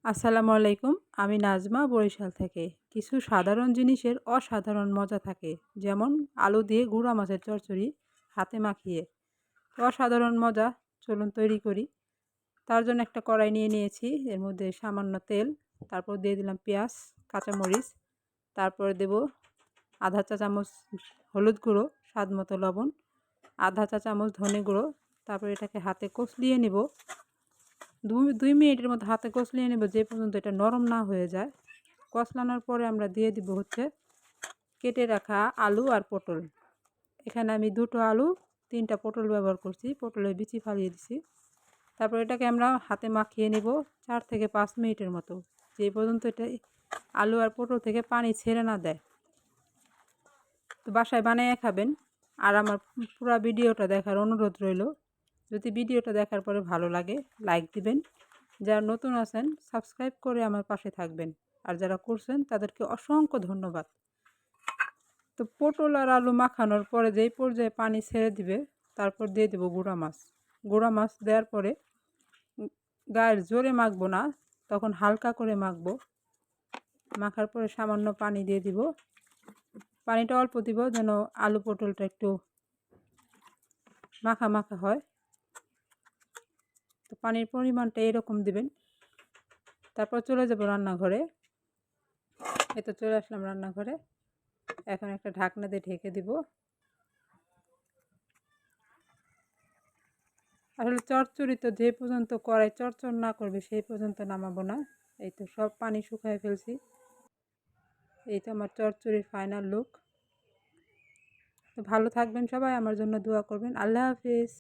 আসসালামু আলাইকুম। আমি নাজমা বরিশাল থেকে। কিছু সাধারণ জিনিসের অসাধারণ মজা থাকে। যেমন আলু দিয়ে গুঁড়া মাছের চচ্চড়ি হাতে মাখিয়ে। অসাধারণ মজা, চলুন তৈরি করি। তার জন্য একটা কড়াই নিয়ে নিয়েছি। এর মধ্যে সামান্য তেল, তারপর দিয়ে দিলাম পেঁয়াজ, কাঁচামরিচ, তারপরে দেব আধা চা চামচ হলুদ গুঁড়ো, স্বাদ মতো লবণ, আধা চা চামচ ধনে গুঁড়ো। তারপর এটাকে হাতে কষলিয়ে নেব। 2 মিনিটের মধ্যে হাতে কষলিয়ে নেব, যে পর্যন্ত এটা নরম না হয়ে যায়। কষলানোর পরে আমরা দিয়ে দিব হচ্ছে কেটে রাখা আলু আর পটল। এখানে আমি 2টো আলু 3টা পটল ব্যবহার করছি, পটলের বিচি ফালিয়ে দিছি। তারপর এটাকে আমরা হাতে মাখিয়ে নেব 4 থেকে 5 মিনিটের মতো, যে পর্যন্ত এটা আলু আর পটল থেকে পানি ছেড়ে না দেয়। তো বাসায় বানিয়ে খাবেন। আর আমার পুরো ভিডিওটা দেখার অনুরোধ রইল। যদি ভিডিওটা দেখার পরে ভালো লাগে লাইক দিবেন, যারা নতুন আছেন সাবস্ক্রাইব করে আমার পাশে থাকবেন, আর যারা করছেন তাদেরকে অসংখ্য ধন্যবাদ। তো পটল আর আলু মাখানোর পরে যেই পর্যায়ে পানি ছেড়ে দিবে, তারপর দিয়ে দেবো গুঁড়া মাছ। গুঁড়া মাছ দেওয়ার পরে গায়ের জোরে মাখবো না, তখন হালকা করে মাখবো। মাখার পরে সামান্য পানি দিয়ে দিব। পানিটা অল্প দিব, যেন আলু পটলটা একটু মাখা মাখা হয়। তো পানির পরিমাণটা এরকম দিবেন। তারপর চলে যাব রান্নাঘরে। এই তো চলে আসলাম রান্নাঘরে। এখন একটা ঢাকনা দিয়ে ঢেকে দিব। আসলে চচ্চড়ি তো যে পর্যন্ত কড়াই চড়চড় না করবে সেই পর্যন্ত নামাবো না। এই তো সব পানি শুকায় ফেলছি। এই তো আমার চচ্চড়ির ফাইনাল লুক। তো ভালো থাকবেন সবাই, আমার জন্য দোয়া করবেন। আল্লাহ হাফিজ।